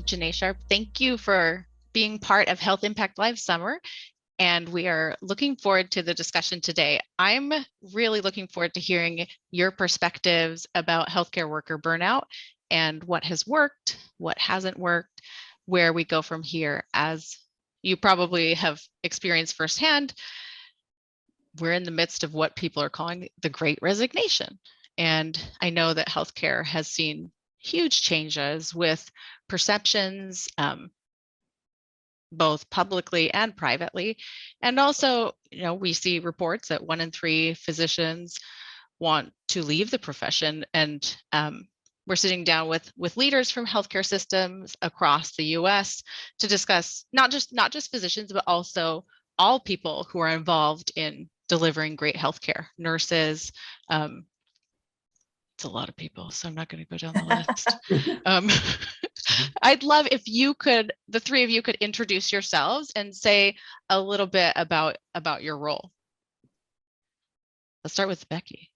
Janae Sharp. Thank you for being part of Health Impact Live Summer. And we are looking forward to the discussion today. I'm really looking forward to hearing your perspectives about healthcare worker burnout and what has worked, what hasn't worked, where we go from here. As you probably have experienced firsthand, we're in the midst of what people are calling the Great Resignation. And I know that healthcare has seen huge changes with perceptions, both publicly and privately. And also, we see reports that 1 in 3 physicians want to leave the profession. And we're sitting down with leaders from healthcare systems across the US to discuss not just physicians, but also all people who are involved in delivering great healthcare, nurses. It's a lot of people, so I'm not going to go down the list. I'd love if the three of you could introduce yourselves and say a little bit about your role. Let's start with Becky.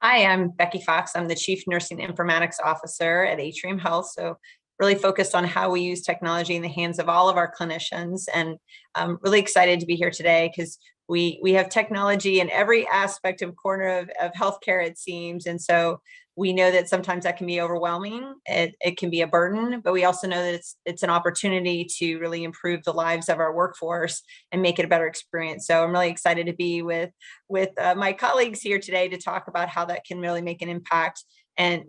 Hi, I'm Becky Fox. I'm the Chief Nursing Informatics Officer at Atrium Health. So really focused on how we use technology in the hands of all of our clinicians. And I'm really excited to be here today because we have technology in every aspect of corner of healthcare, it seems. And so we know that sometimes that can be overwhelming. It can be a burden, but we also know that it's an opportunity to really improve the lives of our workforce and make it a better experience. So I'm really excited to be with my colleagues here today to talk about how that can really make an impact and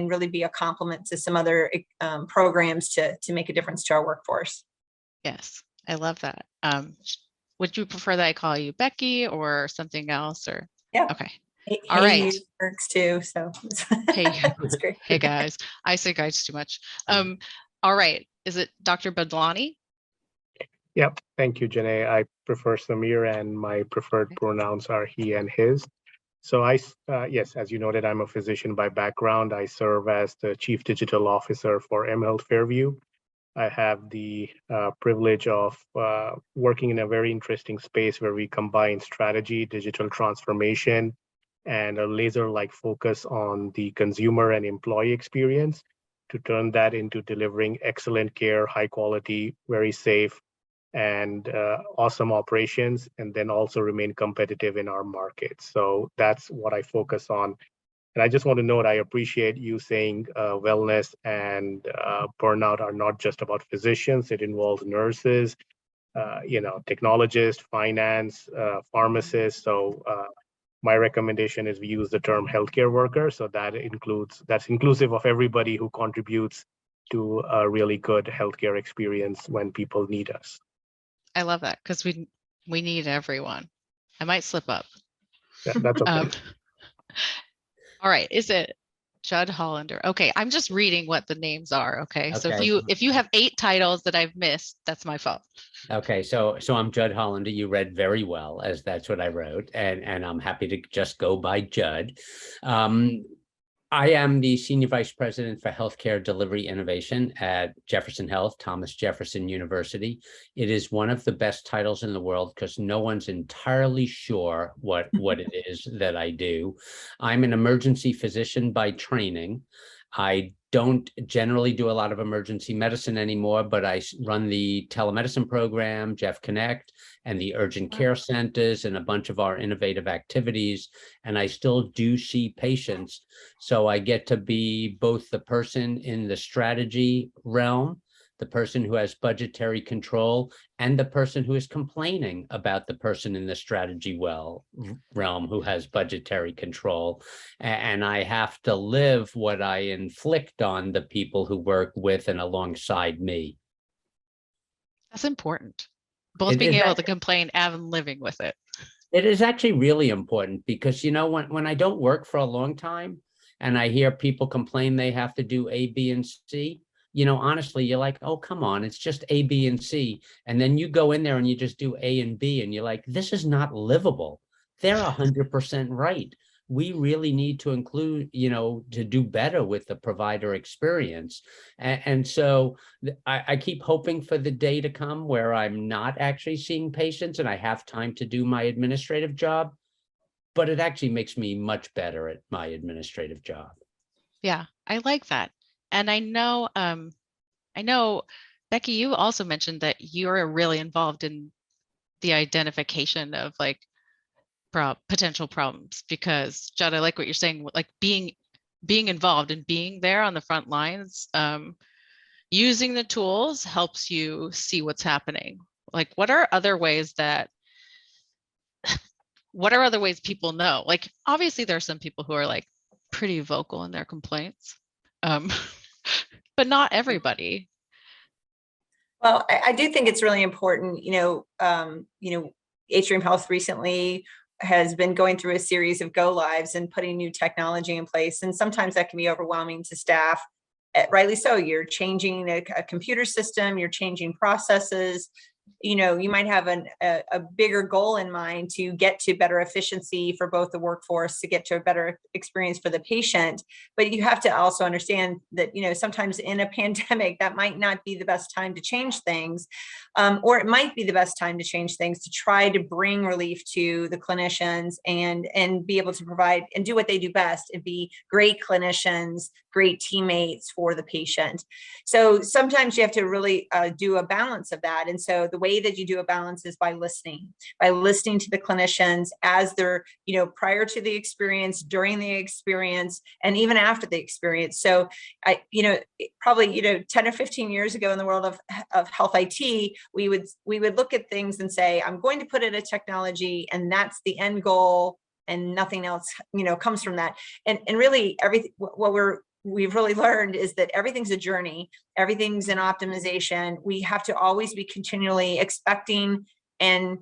really be a complement to some other programs to make a difference to our workforce. Yes, I love that. Would you prefer that I call you Becky or something else? Or yeah, okay. All right. Works too. So hey, that's great. Hey guys, I say guys too much. All right. Is it Dr. Badlani? Yep. Thank you, Janae. I prefer Samir, and my preferred pronouns are he and his. So yes, as you noted, I'm a physician by background. I serve as the Chief Digital Officer for mHealth Fairview. I have the privilege of working in a very interesting space where we combine strategy, digital transformation, and a laser-like focus on the consumer and employee experience to turn that into delivering excellent care, high quality, very safe, and awesome operations, and then also remain competitive in our market. So that's what I focus on. And I just want to note, I appreciate you saying wellness and burnout are not just about physicians. It involves nurses, technologists, finance, pharmacists. So my recommendation is we use the term healthcare worker. So that's inclusive of everybody who contributes to a really good healthcare experience when people need us. I love that because we need everyone. I might slip up. Yeah, that's okay. All right. Is it Judd Hollander? Okay. I'm just reading what the names are. Okay. So if you have 8 titles that I've missed, that's my fault. Okay. So I'm Judd Hollander. You read very well, as that's what I wrote. And I'm happy to just go by Judd. I am the Senior Vice President for Healthcare Delivery Innovation at Jefferson Health, Thomas Jefferson University. It is one of the best titles in the world because no one's entirely sure what it is that I do. I'm an emergency physician by training. I don't generally do a lot of emergency medicine anymore, but I run the telemedicine program, Jeff Connect, and the urgent care centers and a bunch of our innovative activities. And I still do see patients. So I get to be both the person in the strategy realm, the person who has budgetary control, and the person who is complaining about the person in the strategy realm who has budgetary control. And I have to live what I inflict on the people who work with and alongside me. That's important. Both being able to complain and living with it. It is actually really important because, when I don't work for a long time and I hear people complain they have to do A, B, and C, honestly, you're like, oh, come on, it's just A, B, and C. And then you go in there and you just do A and B and you're like, this is not livable. They're 100% right. We really need to include, to do better with the provider experience. And so I keep hoping for the day to come where I'm not actually seeing patients and I have time to do my administrative job, but it actually makes me much better at my administrative job. Yeah, I like that. And I know I know, Becky, you also mentioned that you're really involved in the identification of like potential problems, because Judd, I like what you're saying, like being involved and being there on the front lines. Using the tools helps you see what's happening. Like, what are other ways people know? Like, obviously there are some people who are like pretty vocal in their complaints, but not everybody. Well, I do think it's really important, Atrium Health recently has been going through a series of go lives and putting new technology in place. And sometimes that can be overwhelming to staff. Rightly so. You're changing a computer system, you're changing processes. You might have a bigger goal in mind to get to better efficiency for both the workforce, to get to a better experience for the patient. But you have to also understand that, sometimes in a pandemic, that might not be the best time to change things, or it might be the best time to change things to try to bring relief to the clinicians and be able to provide and do what they do best and be great clinicians, great teammates for the patient. So sometimes you have to really do a balance of that. And so the way that you do a balance is by listening to the clinicians as they're, prior to the experience, during the experience, and even after the experience. So probably, 10 or 15 years ago in the world of health IT, we would look at things and say, I'm going to put in a technology and that's the end goal and nothing else, comes from that. And really everything, we've really learned is that everything's a journey, everything's an optimization. We have to always be continually expecting and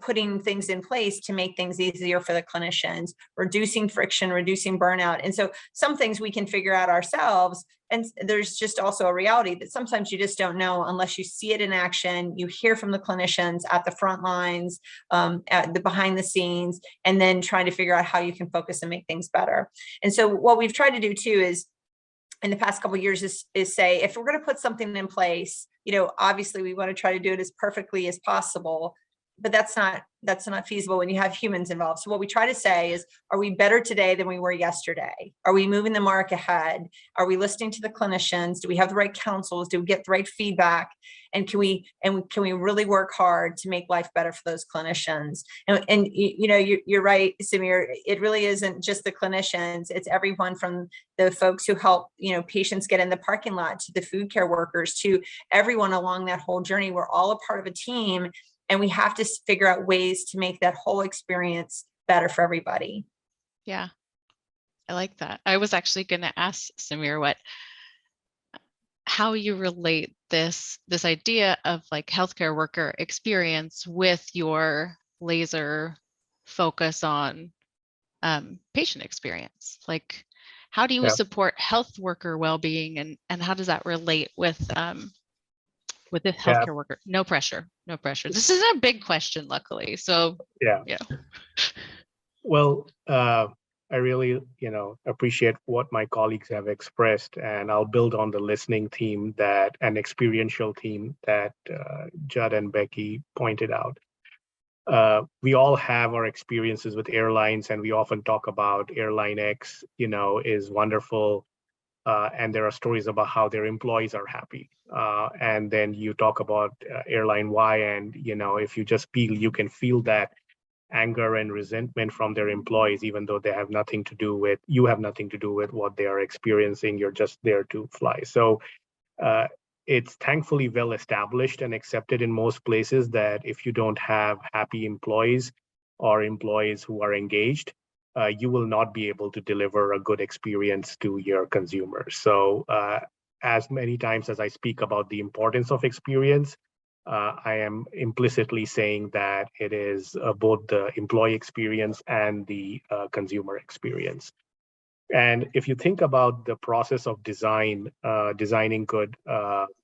putting things in place to make things easier for the clinicians, reducing friction, reducing burnout. And so some things we can figure out ourselves. And there's just also a reality that sometimes you just don't know unless you see it in action, you hear from the clinicians at the front lines, at the behind the scenes, and then trying to figure out how you can focus and make things better. And so what we've tried to do too is, in the past couple of years, is say, if we're going to put something in place, obviously we want to try to do it as perfectly as possible, but that's not feasible when you have humans involved. So what we try to say is, are we better today than we were yesterday? Are we moving the mark ahead? Are we listening to the clinicians? Do we have the right counsels? Do we get the right feedback? And can we really work hard to make life better for those clinicians? And you're right, Samir. It really isn't just the clinicians. It's everyone from the folks who help patients get in the parking lot, to the food care workers, to everyone along that whole journey. We're all a part of a team. And we have to figure out ways to make that whole experience better for everybody. Yeah, I like that. I was actually going to ask Samir how you relate this idea of like healthcare worker experience with your laser focus on patient experience. Like, how do you support health worker well-being, and how does that relate with this healthcare worker? No pressure. This isn't a big question, luckily. So yeah. Well, I really, appreciate what my colleagues have expressed, and I'll build on the listening theme an experiential theme that Judd and Becky pointed out. We all have our experiences with airlines, and we often talk about airline X, is wonderful. And there are stories about how their employees are happy. And then you talk about airline Y, and if you just you can feel that anger and resentment from their employees, even though you have nothing to do with what they are experiencing. You're just there to fly. So it's thankfully well established and accepted in most places that if you don't have happy employees or employees who are engaged, you will not be able to deliver a good experience to your consumers. So as many times as I speak about the importance of experience, I am implicitly saying that it is both the employee experience and the consumer experience. And if you think about the process of designing good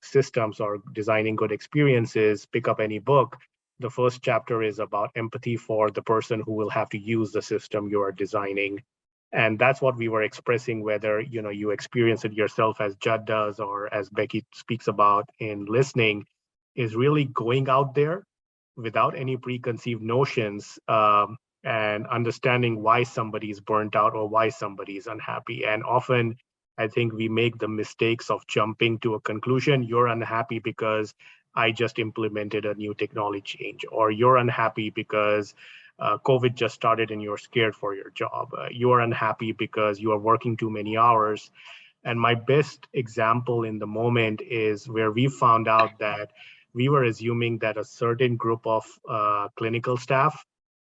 systems or designing good experiences, pick up any book. The first chapter is about empathy for the person who will have to use the system you are designing. And that's what we were expressing, whether you experience it yourself as Judd does or as Becky speaks about in listening, is really going out there without any preconceived notions and understanding why somebody is burnt out or why somebody is unhappy. And often I think we make the mistakes of jumping to a conclusion. You're unhappy because I just implemented a new technology change, or you're unhappy because COVID just started and you're scared for your job. You're unhappy because you are working too many hours. And my best example in the moment is where we found out that we were assuming that a certain group of clinical staff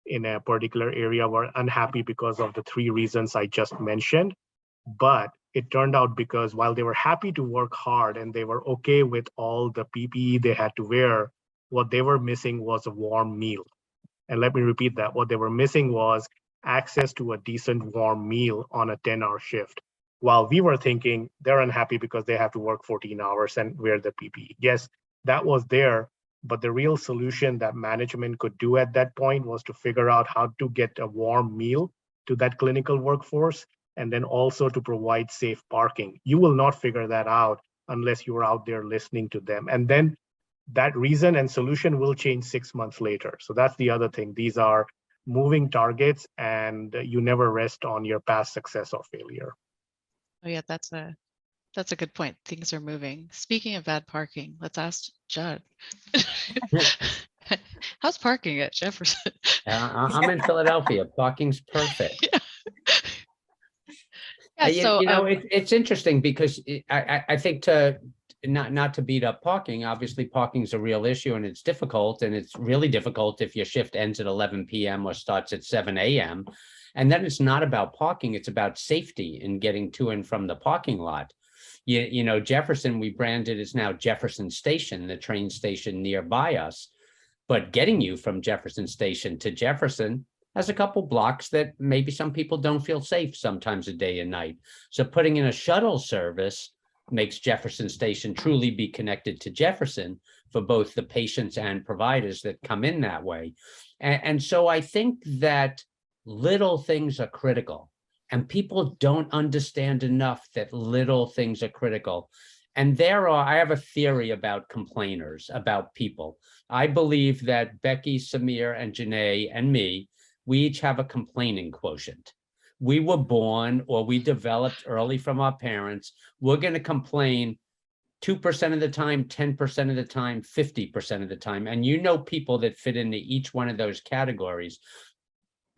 in a particular area were unhappy because of the 3 reasons I just mentioned. But it turned out because while they were happy to work hard and they were okay with all the PPE they had to wear, what they were missing was a warm meal. And let me repeat that. What they were missing was access to a decent warm meal on a 10-hour shift. While we were thinking they're unhappy because they have to work 14 hours and wear the PPE. Yes, that was there, but the real solution that management could do at that point was to figure out how to get a warm meal to that clinical workforce, and then also to provide safe parking. You will not figure that out unless you're out there listening to them. And then that reason and solution will change 6 months later. So that's the other thing. These are moving targets, and you never rest on your past success or failure. Oh yeah, that's a good point. Things are moving. Speaking of bad parking, let's ask Judd. How's parking at Jefferson? I'm in Philadelphia. Parking's perfect. Yeah, so it's interesting because I think to not to beat up parking, obviously parking's a real issue and it's difficult, and it's really difficult if your shift ends at 11 p.m. or starts at 7 a.m. And then it's not about parking, it's about safety and getting to and from the parking lot. You know, Jefferson, we branded as now Jefferson Station, the train station nearby us. But getting you from Jefferson Station to Jefferson has a couple blocks that maybe some people don't feel safe sometimes a day and night. So putting in a shuttle service makes Jefferson Station truly be connected to Jefferson for both the patients and providers that come in that way. And so I think that little things are critical, and people don't understand enough that little things are critical. And I have a theory about complainers, about people. I believe that Becky, Samir, and Janae, and me, we each have a complaining quotient. We were born, or we developed early from our parents. We're going to complain 2% of the time, 10% of the time, 50% of the time. And you know people that fit into each one of those categories.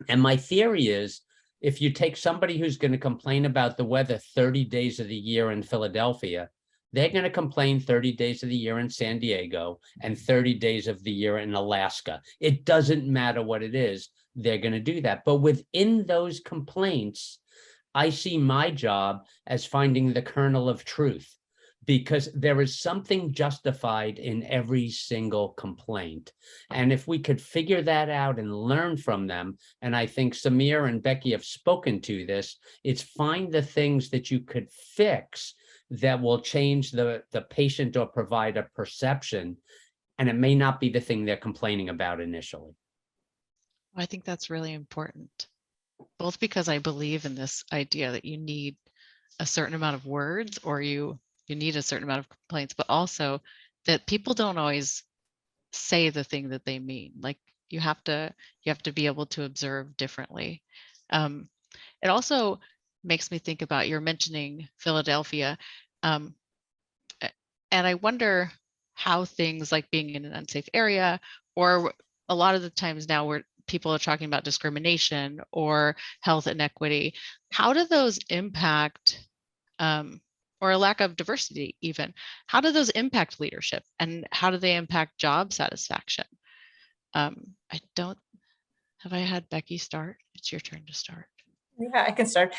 And my theory is, if you take somebody who's going to complain about the weather 30 days of the year in Philadelphia, they're going to complain 30 days of the year in San Diego and 30 days of the year in Alaska. It doesn't matter what it is, they're going to do that. But within those complaints, I see my job as finding the kernel of truth, because there is something justified in every single complaint. And if we could figure that out and learn from them, and I think Samir and Becky have spoken to this, it's find the things that you could fix that will change the patient or provider perception. And it may not be the thing they're complaining about initially. I think that's really important, both because I believe in this idea that you need a certain amount of words, or you need a certain amount of complaints, but also that people don't always say the thing that they mean. Like you have to be able to observe differently. It also makes me think about, you're mentioning Philadelphia, and I wonder how things like being in an unsafe area, or a lot of the times now where people are talking about discrimination or health inequity, how do those impact, or a lack of diversity even, how do those impact leadership, and how do they impact job satisfaction? Have I had Becky start? It's your turn to start. Yeah, I can start.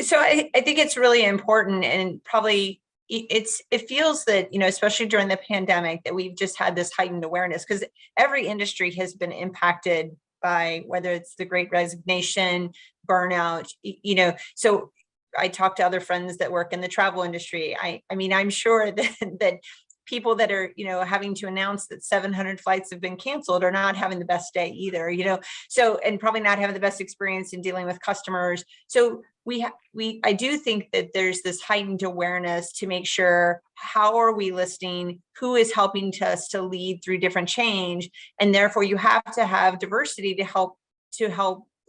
So I think it's really important, and probably it feels that, you know, especially during the pandemic, that we've just had this heightened awareness, because every industry has been impacted by, whether it's the Great Resignation, burnout, you know. So I talk to other friends that work in the travel industry. I mean, I'm sure that people that are, you know, having to announce that 700 flights have been canceled are not having the best day either, you know. So, and probably not having the best experience in dealing with customers. So I do think that there's this heightened awareness to make sure, how are we listening, who is helping us to lead through different change, and therefore you have to have diversity to help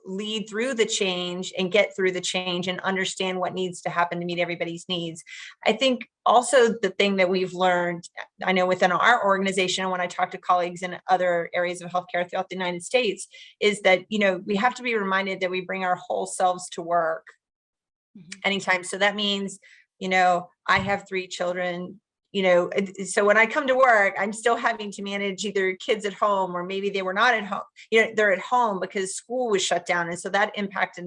lead through the change and get through the change and understand what needs to happen to meet everybody's needs. I think also the thing that we've learned, I know within our organization, and when I talk to colleagues in other areas of healthcare throughout the United States, is that, we have to be reminded that we bring our whole selves to work anytime. So that means, I have 3 children, so when I come to work, I'm still having to manage either kids at home, or maybe they were not at home, they're at home because school was shut down. And so that impacted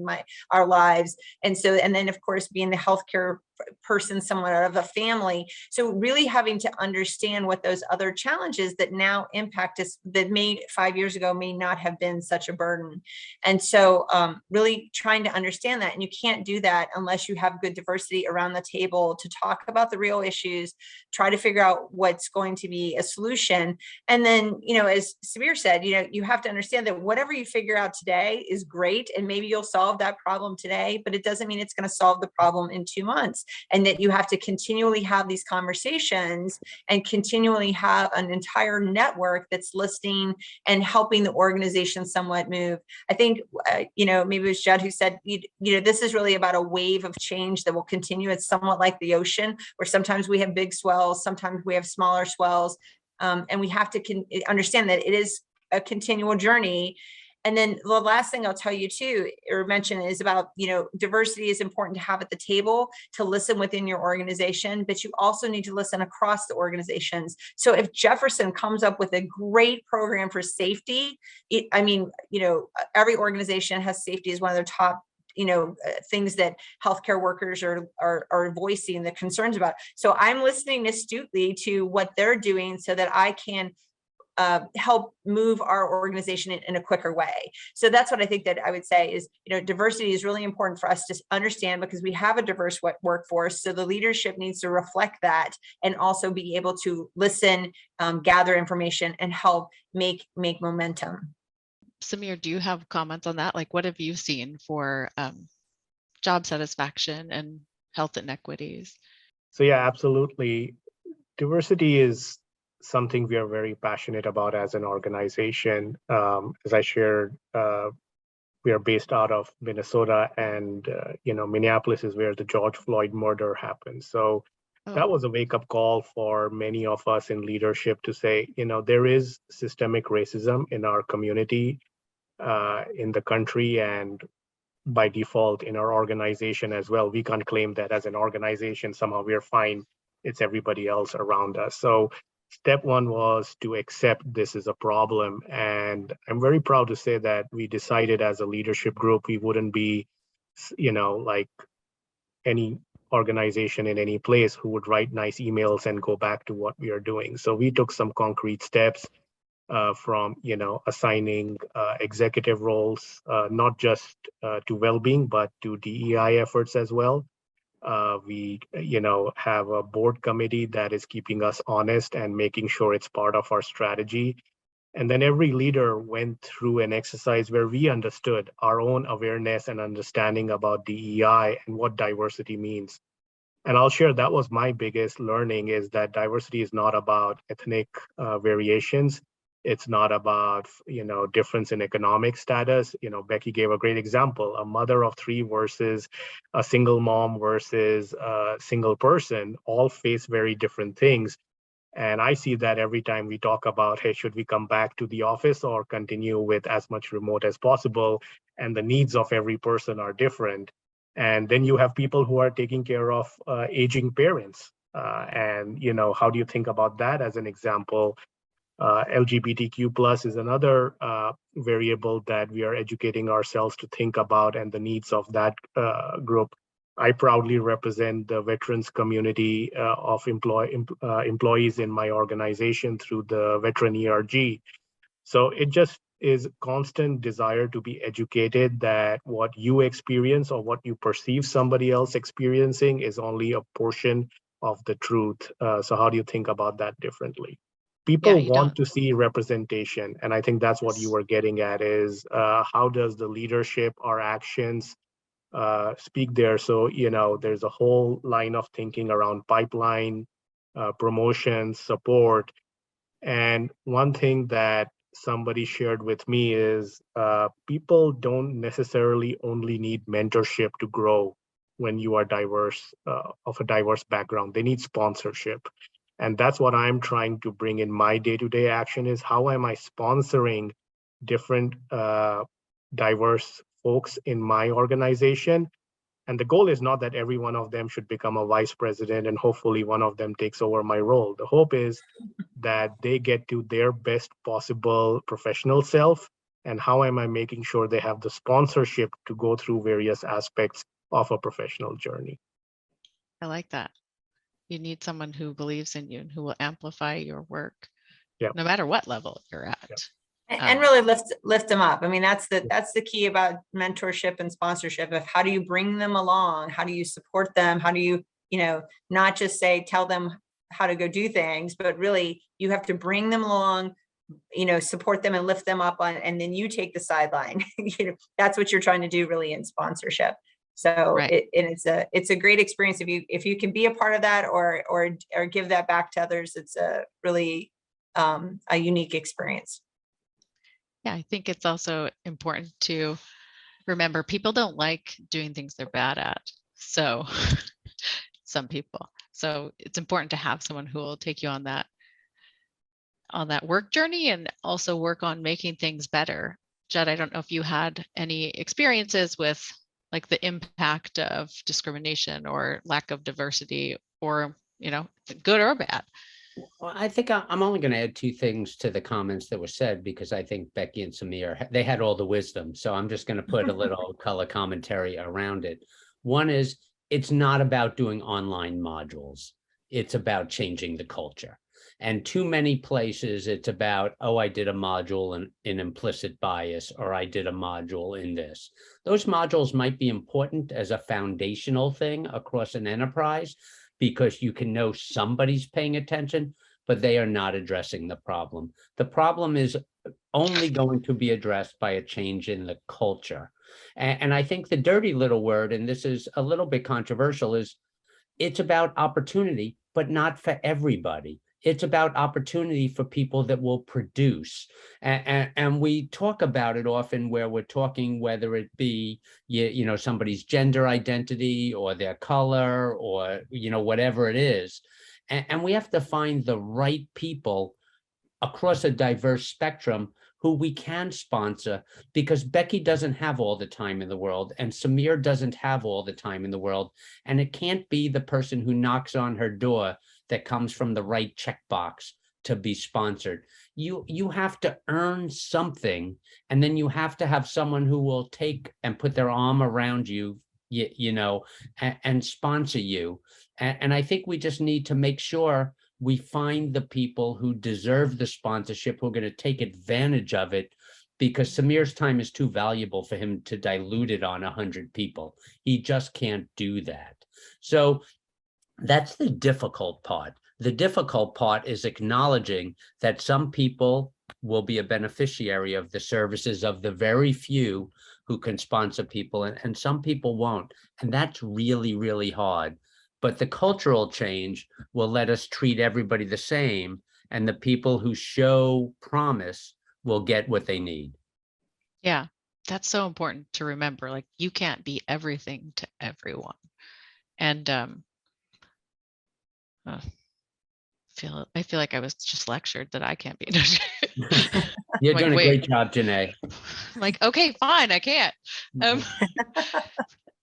our lives. And then of course, being the healthcare person, someone out of a family. So really having to understand what those other challenges that now impact us, that 5 years ago may not have been such a burden. And so really trying to understand that. And you can't do that unless you have good diversity around the table to talk about the real issues, try to figure out what's going to be a solution. And then, as Samir said, you have to understand that whatever you figure out today is great. And maybe you'll solve that problem today, but it doesn't mean it's going to solve the problem in 2 months. And that you have to continually have these conversations and continually have an entire network that's listening and helping the organization somewhat move. I think, maybe it was Judd who said, this is really about a wave of change that will continue. It's somewhat like the ocean, where sometimes we have big swells, sometimes we have smaller swells. And we have to understand that it is a continual journey. And then the last thing I'll tell you too, or mention, is about, diversity is important to have at the table, to listen within your organization, but you also need to listen across the organizations. So if Jefferson comes up with a great program for safety, every organization has safety as one of their top things that healthcare workers are voicing the concerns about. So I'm listening astutely to what they're doing so that I can help move our organization in a quicker way. So that's what I think that I would say is, diversity is really important for us to understand, because we have a diverse workforce. So the leadership needs to reflect that and also be able to listen, gather information, and help make momentum. Samir, do you have comments on that? Like, what have you seen for job satisfaction and health inequities? So yeah, absolutely. Diversity is something we are very passionate about as an organization. As I shared, we are based out of Minnesota, and Minneapolis is where the George Floyd murder happened. So that was a wake-up call for many of us in leadership to say, there is systemic racism in our community, in the country, and by default in our organization as well. We can't claim that as an organization somehow we're fine. It's everybody else around us. So step one was to accept this is a problem. And I'm very proud to say that we decided as a leadership group, we wouldn't be, like any organization in any place who would write nice emails and go back to what we are doing. So we took some concrete steps from, assigning executive roles, not just to well-being, but to DEI efforts as well. We, have a board committee that is keeping us honest and making sure it's part of our strategy. And then every leader went through an exercise where we understood our own awareness and understanding about DEI and what diversity means. And I'll share that was my biggest learning, is that diversity is not about ethnic variations. It's not about, difference in economic status. Becky gave a great example, a mother of 3 versus a single mom versus a single person, all face very different things. And I see that every time we talk about, hey, should we come back to the office or continue with as much remote as possible? And the needs of every person are different. And then you have people who are taking care of aging parents. And, how do you think about that as an example? LGBTQ plus is another variable that we are educating ourselves to think about, and the needs of that group. I proudly represent the veterans community of employees in my organization through the Veteran ERG. So it just is constant desire to be educated that what you experience or what you perceive somebody else experiencing is only a portion of the truth. So how do you think about that differently? People want to see representation. And I think that's what you were getting at, is how does the leadership, our actions speak there? So, there's a whole line of thinking around pipeline, promotion, support. And one thing that somebody shared with me is people don't necessarily only need mentorship to grow when you are diverse, of a diverse background. They need sponsorship. And that's what I'm trying to bring in my day-to-day action is how am I sponsoring different diverse folks in my organization. And the goal is not that every one of them should become a vice president and hopefully one of them takes over my role. The hope is that they get to their best possible professional self. And how am I making sure they have the sponsorship to go through various aspects of a professional journey? I like that. You need someone who believes in you and who will amplify your work, no matter what level you're at. And really lift them up. I mean, that's the key about mentorship and sponsorship of how do you bring them along? How do you support them? How do you, not just tell them how to go do things, but really you have to bring them along, support them and lift them up and then you take the sideline. That's what you're trying to do really in sponsorship. So right. it's a great experience if you can be a part of that or give that back to others. It's a really a unique experience. Yeah, I think it's also important to remember people don't like doing things they're bad at. So some people. So it's important to have someone who will take you on that work journey and also work on making things better. Judd, I don't know if you had any experiences with like the impact of discrimination or lack of diversity or, good or bad. Well, I think I'm only going to add two things to the comments that were said because I think Becky and Samir, they had all the wisdom. So I'm just going to put a little color commentary around it. One is it's not about doing online modules. It's about changing the culture. And too many places it's about, oh, I did a module in implicit bias, or I did a module in this. Those modules might be important as a foundational thing across an enterprise because you can know somebody's paying attention, but they are not addressing the problem. The problem is only going to be addressed by a change in the culture. And I think the dirty little word, and this is a little bit controversial, is it's about opportunity, but not for everybody. It's about opportunity for people that will produce. And we talk about it often where we're talking, whether it be, somebody's gender identity or their color or, whatever it is. And we have to find the right people across a diverse spectrum who we can sponsor, because Becky doesn't have all the time in the world and Samir doesn't have all the time in the world. And it can't be the person who knocks on her door that comes from the right checkbox to be sponsored. You have to earn something, and then you have to have someone who will take and put their arm around you, and sponsor you. And I think we just need to make sure we find the people who deserve the sponsorship, who are going to take advantage of it, because Samir's time is too valuable for him to dilute it on 100 people. He just can't do that. So that's the difficult part. The difficult part is acknowledging that some people will be a beneficiary of the services of the very few who can sponsor people, and some people won't. And that's really, really hard. But the cultural change will let us treat everybody the same, and the people who show promise will get what they need. Yeah, that's so important to remember. Like, you can't be everything to everyone. And I feel like I was just lectured that I can't be. You're doing a great job, Janae. I'm like, okay, fine, I can't.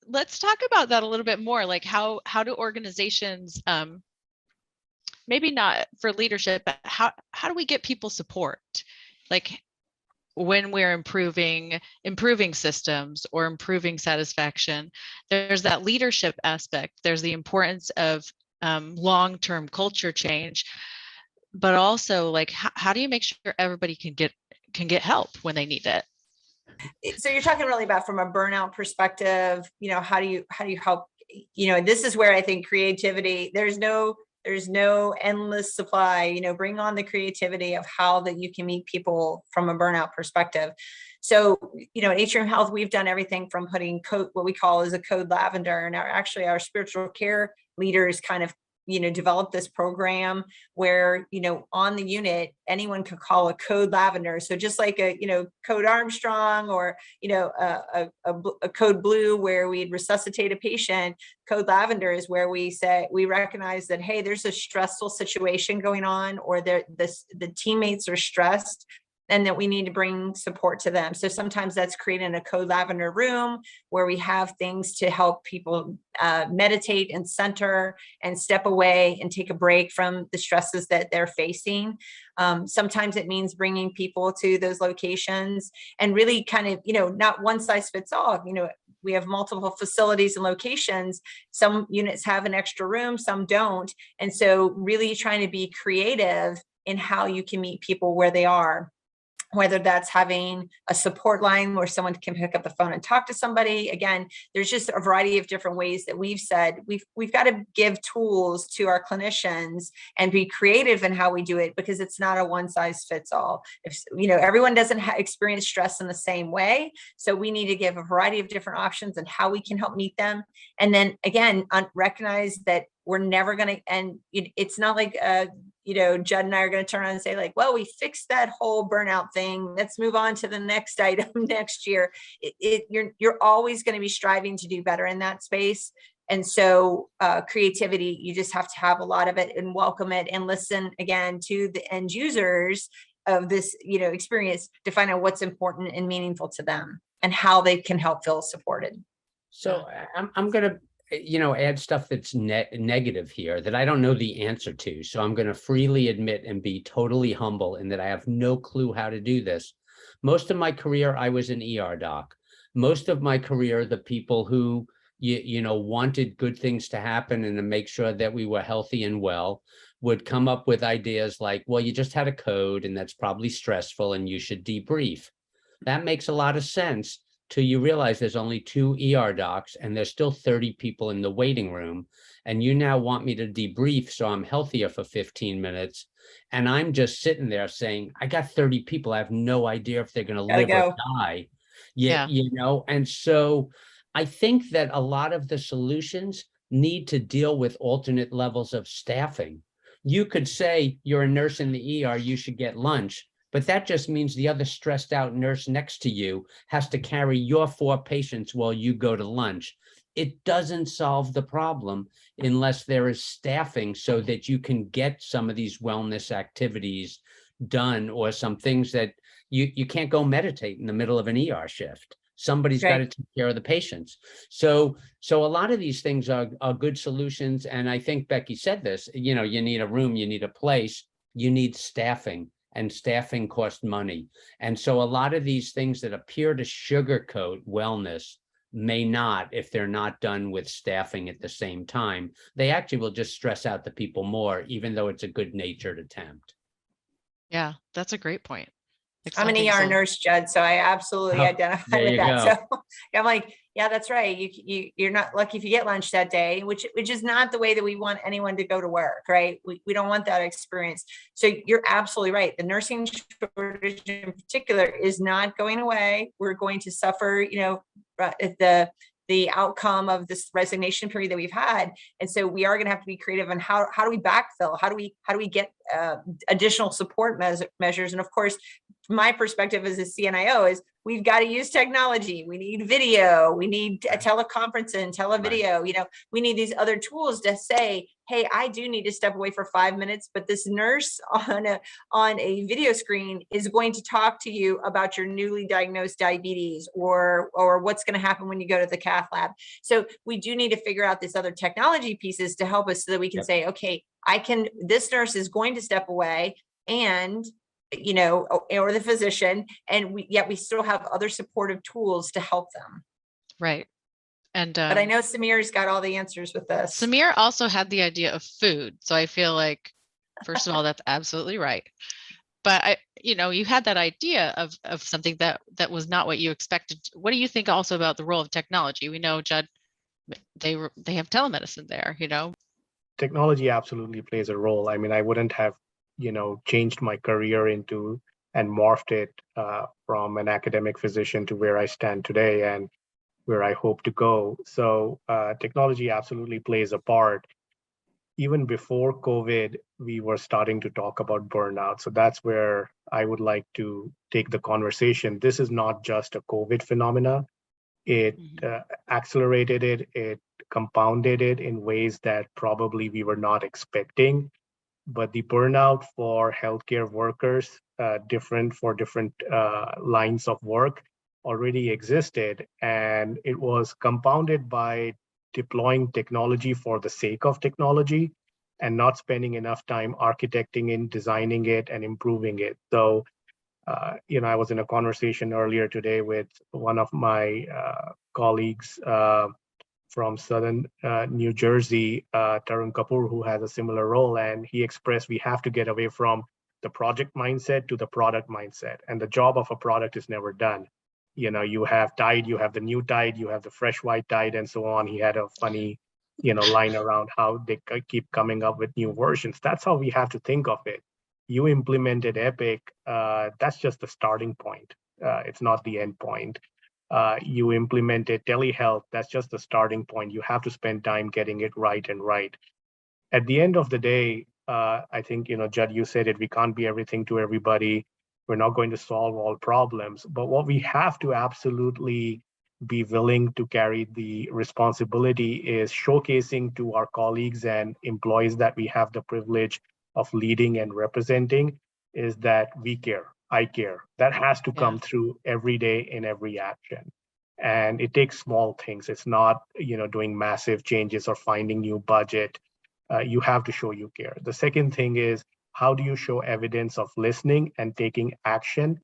Let's talk about that a little bit more. Like, how do organizations, maybe not for leadership, but how do we get people support? Like, when we're improving systems or improving satisfaction, there's that leadership aspect. There's the importance of long-term culture change, but also like how do you make sure everybody can get help when they need it? So you're talking really about from a burnout perspective, how do you help? This is where I think creativity, there's no endless supply, bring on the creativity of how that you can meet people from a burnout perspective. So, at Atrium Health, we've done everything from putting what we call as a code lavender, and our spiritual care leaders kind of developed this program where, on the unit, anyone could call a code lavender. So just like a, code Armstrong, or, a code blue where we'd resuscitate a patient, code lavender is where we recognize that, hey, there's a stressful situation going on, or the teammates are stressed, and that we need to bring support to them. So sometimes that's creating a code lavender room where we have things to help people meditate and center and step away and take a break from the stresses that they're facing. Sometimes it means bringing people to those locations and really kind of, not one size fits all. We have multiple facilities and locations. Some units have an extra room, some don't. And so really trying to be creative in how you can meet people where they are, whether that's having a support line where someone can pick up the phone and talk to somebody. Again, there's just a variety of different ways that we've said we've got to give tools to our clinicians and be creative in how we do it, because it's not a one size fits all. If everyone doesn't experience stress in the same way, so we need to give a variety of different options and how we can help meet them. And then again, recognize that we're never going to, and it's not like Judd and I are going to turn around and say, like, well, we fixed that whole burnout thing, let's move on to the next item next year. You're always going to be striving to do better in that space. And so creativity, you just have to have a lot of it and welcome it and listen again to the end users of this experience to find out what's important and meaningful to them and how they can help feel supported. So I'm going to add stuff that's negative here that I don't know the answer to. So I'm going to freely admit and be totally humble in that I have no clue how to do this. Most of my career, I was an ER doc. Most of my career, the people who, wanted good things to happen and to make sure that we were healthy and well would come up with ideas like, well, you just had a code and that's probably stressful and you should debrief. That makes a lot of sense. Till you realize there's only 2 ER docs and there's still 30 people in the waiting room. And you now want me to debrief so I'm healthier for 15 minutes. And I'm just sitting there saying, I got 30 people. I have no idea if they're going to live or die. Yeah. And so I think that a lot of the solutions need to deal with alternate levels of staffing. You could say you're a nurse in the ER, you should get lunch. But that just means the other stressed out nurse next to you has to carry your 4 patients while you go to lunch. It doesn't solve the problem unless there is staffing so that you can get some of these wellness activities done, or some things that you can't go meditate in the middle of an ER shift. Somebody's got to take care of the patients. So a lot of these things are good solutions. And I think Becky said this, you need a room, you need a place, you need staffing. And staffing costs money. And so a lot of these things that appear to sugarcoat wellness may not, if they're not done with staffing at the same time. They actually will just stress out the people more, even though it's a good-natured attempt. Yeah, that's a great point. I'm an ER nurse, Judd, so I absolutely identify with that. So I'm like, yeah, that's right. You're not lucky if you get lunch that day, which is not the way that we want anyone to go to work, right? We don't want that experience. So you're absolutely right. The nursing shortage in particular is not going away. We're going to suffer, the outcome of this resignation period that we've had. And so we are going to have to be creative on how do we backfill? How do we get additional support measures? And of course, from my perspective as a CNIO is we've got to use technology. We need video. We need a teleconference, televideo. Right. We need these other tools to say, hey, I do need to step away for 5 minutes, but this nurse on a video screen is going to talk to you about your newly diagnosed diabetes or what's going to happen when you go to the cath lab. So we do need to figure out this other technology pieces to help us so that we can say, okay, this nurse is going to step away and or the physician, and yet we still have other supportive tools to help them. Right. And but I know Samir's got all the answers with this. Samir also had the idea of food. So I feel like, first of all, that's absolutely right. But you had that idea of something that was not what you expected. What do you think also about the role of technology? We know, Judd, they have telemedicine there, Technology absolutely plays a role. I mean, I wouldn't have changed my career into and morphed it from an academic physician to where I stand today and where I hope to go. So technology absolutely plays a part. even before COVID, we were starting to talk about burnout. So that's where I would like to take the conversation. This is not just a COVID phenomena. It accelerated it, it compounded it in ways that probably we were not expecting. But the burnout for healthcare workers, different for different lines of work, already existed. And it was compounded by deploying technology for the sake of technology and not spending enough time architecting it, designing it, and improving it. So, I was in a conversation earlier today with one of my colleagues from Southern New Jersey, Tarun Kapoor, who has a similar role. And he expressed we have to get away from the project mindset to the product mindset. And the job of a product is never done. You have Tide, you have the new Tide, you have the fresh white Tide, and so on. He had a funny, line around how they keep coming up with new versions. That's how we have to think of it. You implemented Epic, that's just the starting point. It's not the end point. You implemented telehealth, that's just the starting point. You have to spend time getting it right and right. At the end of the day, I think, Judd, you said it, we can't be everything to everybody. We're not going to solve all problems. But what we have to absolutely be willing to carry the responsibility is showcasing to our colleagues and employees that we have the privilege of leading and representing is that we care. I care. That has to come through every day in every action. And it takes small things. It's not, doing massive changes or finding new budget. You have to show you care. The second thing is, how do you show evidence of listening and taking action?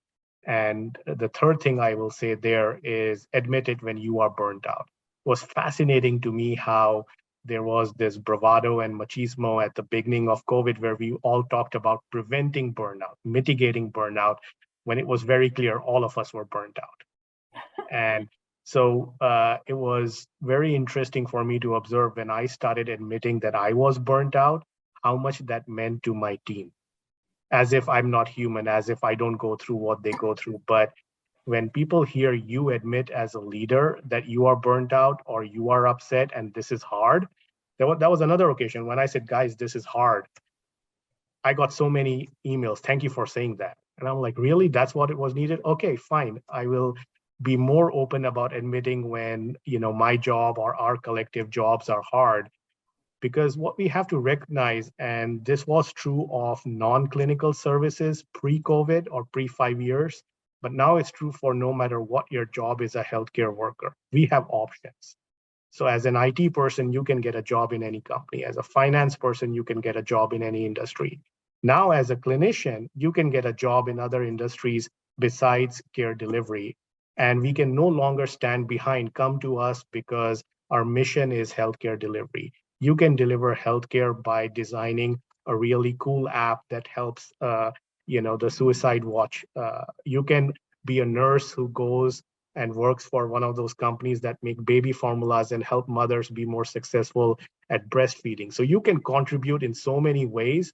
And the third thing I will say there is admit it when you are burnt out. It was fascinating to me how there was this bravado and machismo at the beginning of COVID, where we all talked about preventing burnout, mitigating burnout, when it was very clear all of us were burnt out. And so it was very interesting for me to observe when I started admitting that I was burnt out, how much that meant to my team. As if I'm not human, as if I don't go through what they go through. But when people hear you admit as a leader that you are burnt out or you are upset and this is hard, that was another occasion when I said, guys, this is hard. I got so many emails. Thank you for saying that. And I'm like, really? That's what it was needed? Okay, fine. I will be more open about admitting when, my job or our collective jobs are hard. Because what we have to recognize, and this was true of non-clinical services pre-COVID or pre-5 years, but now it's true for no matter what your job is a healthcare worker. We have options. So as an IT person, you can get a job in any company. As a finance person, you can get a job in any industry. Now, as a clinician, you can get a job in other industries besides care delivery. And we can no longer stand behind, come to us because our mission is healthcare delivery. You can deliver healthcare by designing a really cool app that helps, the suicide watch. You can be a nurse who goes and works for one of those companies that make baby formulas and help mothers be more successful at breastfeeding. So you can contribute in so many ways.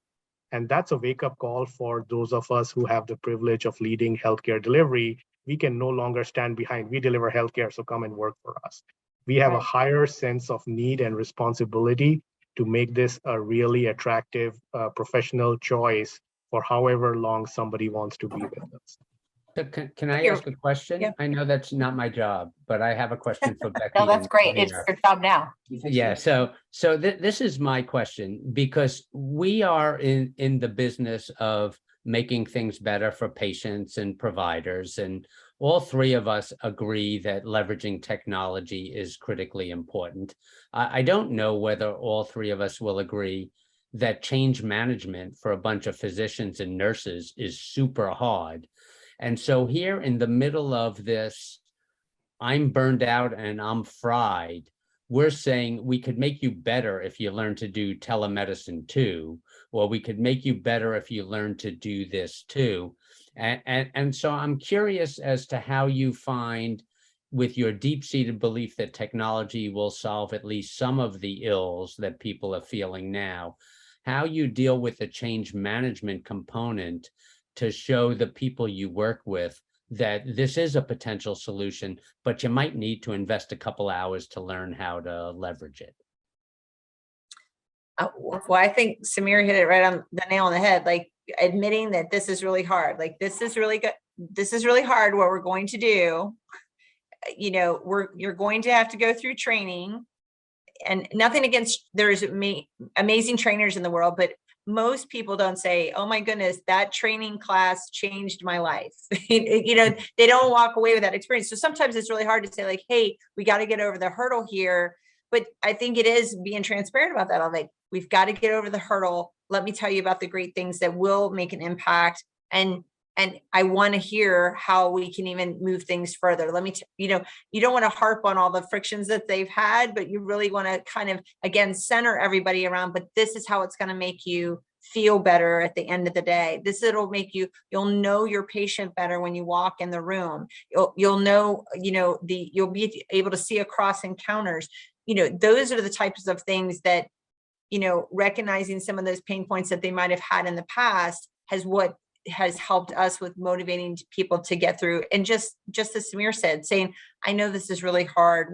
And that's a wake-up call for those of us who have the privilege of leading healthcare delivery. We can no longer stand behind. We deliver healthcare, so come and work for us. We have a higher sense of need and responsibility to make this a really attractive professional choice for however long somebody wants to be with us. So can I ask a question? Yeah. I know that's not my job, but I have a question for Becky. No, that's and great. It's Samir. your job now. Yeah, so this is my question, because we are in the business of making things better for patients and providers, and all three of us agree that leveraging technology is critically important. I don't know whether all three of us will agree that change management for a bunch of physicians and nurses is super hard. And so here in the middle of this, I'm burned out and I'm fried, we're saying we could make you better if you learn to do telemedicine too, or we could make you better if you learn to do this too. And so I'm curious as to how you find, with your deep-seated belief that technology will solve at least some of the ills that people are feeling now, how you deal with the change management component to show the people you work with that this is a potential solution, but you might need to invest a couple hours to learn how to leverage it. Well, I think Samir hit it right on the nail on the head. Like admitting that this is really hard. Like this is really good. This is really hard. What we're going to do, you're going to have to go through training. And nothing against, there's amazing trainers in the world, but most people don't say, oh my goodness, that training class changed my life. They don't walk away with that experience. So sometimes it's really hard to say like, hey, we got to get over the hurdle here. But I think it is being transparent about that. I'm like, we've got to get over the hurdle. Let me tell you about the great things that will make an impact. And I want to hear how we can even move things further. Let me, you don't want to harp on all the frictions that they've had, but you really want to kind of, again, center everybody around, but this is how it's going to make you feel better at the end of the day. It'll make you'll know your patient better when you walk in the room. You'll know, you'll be able to see across encounters. Those are the types of things that, recognizing some of those pain points that they might have had in the past has helped us with motivating people to get through. And just as Samir said, saying, I know this is really hard.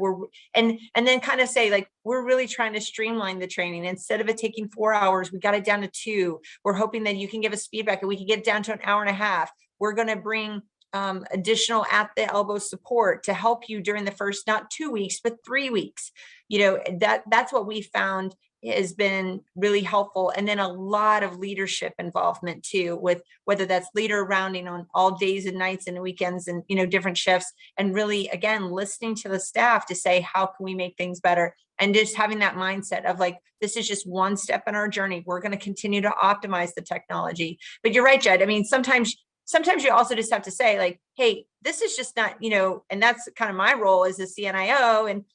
And then kind of say like, we're really trying to streamline the training. Instead of it taking 4 hours, we got it down to 2. We're hoping that you can give us feedback and we can get down to an hour and a half. We're going to bring additional at the elbow support to help you during the first, not 2 weeks, but 3 weeks. That's what we found has been really helpful. And then a lot of leadership involvement too, with whether that's leader rounding on all days and nights and weekends and, different shifts, and really, again, listening to the staff to say, how can we make things better? And just having that mindset of like, this is just one step in our journey. We're going to continue to optimize the technology. But you're right, Jed. I mean, sometimes you also just have to say like, hey, this is just not, and that's kind of my role as a CNIO and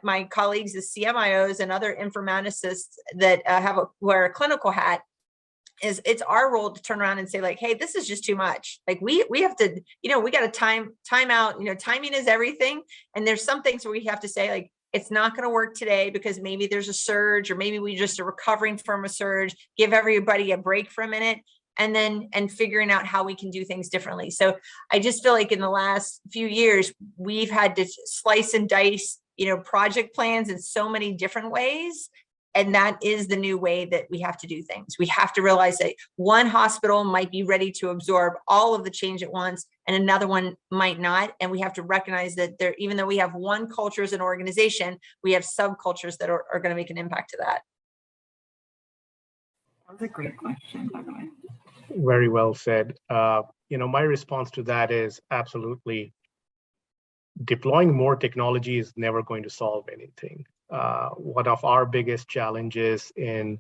my colleagues as CMIOs and other informaticists that wear a clinical hat, is it's our role to turn around and say like, hey, this is just too much. Like we have to, we got to time out, timing is everything. And there's some things where we have to say like, it's not going to work today because maybe there's a surge, or maybe we just are recovering from a surge, give everybody a break for a minute. And figuring out how we can do things differently. So I just feel like in the last few years, we've had to slice and dice, project plans in so many different ways. And that is the new way that we have to do things. We have to realize that one hospital might be ready to absorb all of the change at once, and another one might not. And we have to recognize that even though we have one culture as an organization, we have subcultures that are going to make an impact to that. That was a great question, by the way. Very well said. My response to that is absolutely deploying more technology is never going to solve anything. One of our biggest challenges in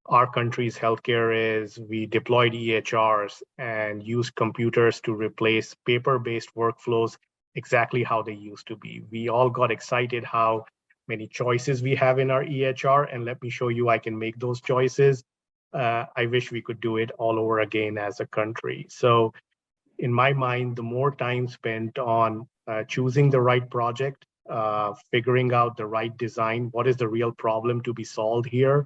our country's healthcare is we deployed EHRs and used computers to replace paper-based workflows exactly how they used to be. We all got excited how many choices we have in our EHR, and let me show you I can make those choices. I wish we could do it all over again as a country. So in my mind, the more time spent on choosing the right project, figuring out the right design, what is the real problem to be solved here,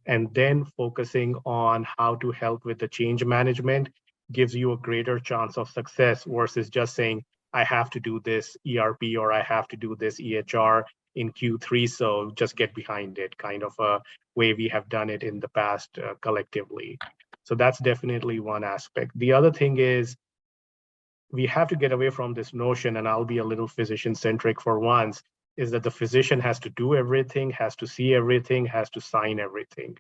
and then focusing on how to help with the change management gives you a greater chance of success versus just saying, I have to do this ERP or I have to do this EHR in Q3, so just get behind it, kind of a way we have done it in the past collectively. So that's definitely one aspect. The other thing is we have to get away from this notion, and I'll be a little physician-centric for once, is that the physician has to do everything, has to see everything, has to sign everything.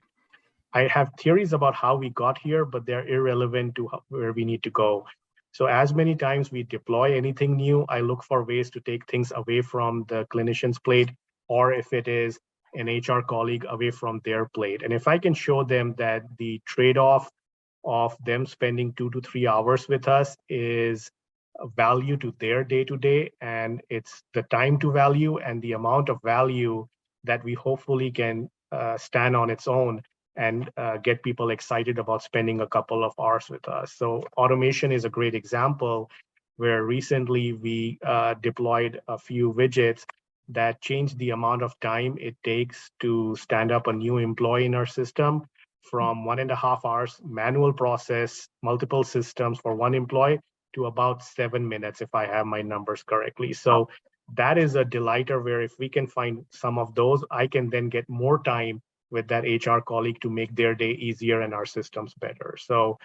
I have theories about how we got here, but they're irrelevant to where we need to go. So as many times we deploy anything new, I look for ways to take things away from the clinician's plate, or if it is an HR colleague, away from their plate. And if I can show them that the trade-off of them spending 2 to 3 hours with us is a value to their day-to-day, and it's the time to value and the amount of value that we hopefully can stand on its own and get people excited about spending a couple of hours with us. So automation is a great example where recently we deployed a few widgets that changed the amount of time it takes to stand up a new employee in our system from 1.5 hours manual process, multiple systems for one employee, to about 7 minutes, if I have my numbers correctly. So that is a delighter where if we can find some of those, I can then get more time with that HR colleague to make their day easier and our systems better. So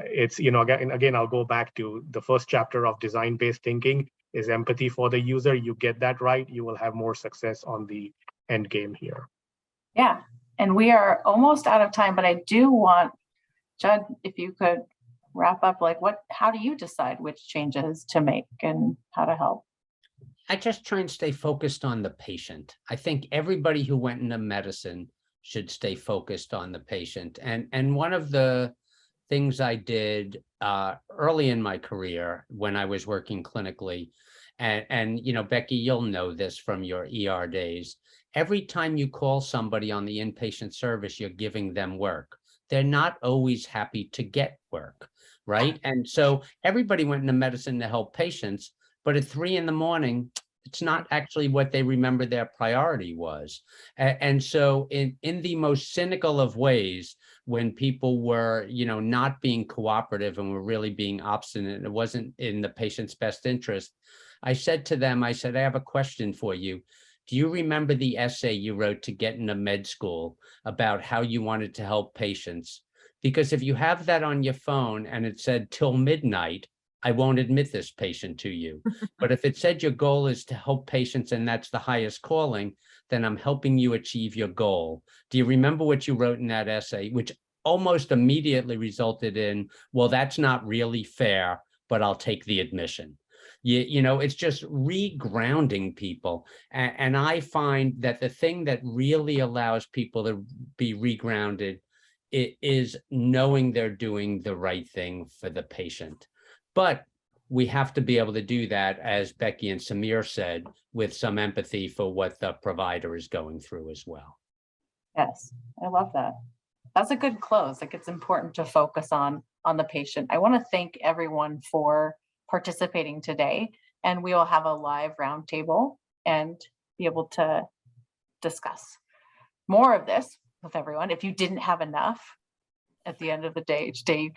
it's, again, I'll go back to the first chapter of design-based thinking is empathy for the user. You get that right, you will have more success on the end game here. Yeah, and we are almost out of time, but I do want, Judd, if you could wrap up, like how do you decide which changes to make and how to help? I just try and stay focused on the patient. I think everybody who went into medicine should stay focused on the patient. And one of the things I did early in my career when I was working clinically, and Becky, you'll know this from your ER days. Every time you call somebody on the inpatient service, you're giving them work. They're not always happy to get work, right? And so everybody went into medicine to help patients, but at 3 a.m, it's not actually what they remember their priority was. And so in the most cynical of ways, when people were, not being cooperative and were really being obstinate, and it wasn't in the patient's best interest, I said to them, I have a question for you. Do you remember the essay you wrote to get into med school about how you wanted to help patients? Because if you have that on your phone and it said till midnight, I won't admit this patient to you. But if it said your goal is to help patients and that's the highest calling, then I'm helping you achieve your goal. Do you remember what you wrote in that essay, which almost immediately resulted in, well, that's not really fair, but I'll take the admission. It's just regrounding people. And I find that the thing that really allows people to be regrounded is knowing they're doing the right thing for the patient. But we have to be able to do that, as Becky and Samir said, with some empathy for what the provider is going through as well. Yes, I love that. That's a good close. Like, it's important to focus on the patient. I want to thank everyone for participating today, and we will have a live roundtable and be able to discuss more of this with everyone. If you didn't have enough at the end of the day, each day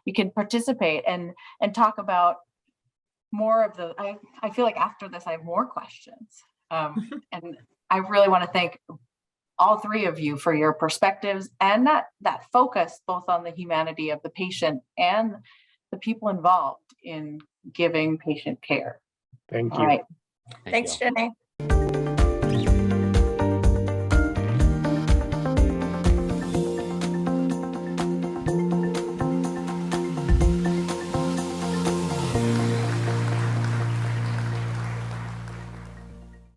you can participate and talk about more of the, I feel like after this I have more questions, and I really want to thank all three of you for your perspectives and that focus both on the humanity of the patient and the people involved in giving patient care. Thank you. All right. Thanks, Jenny.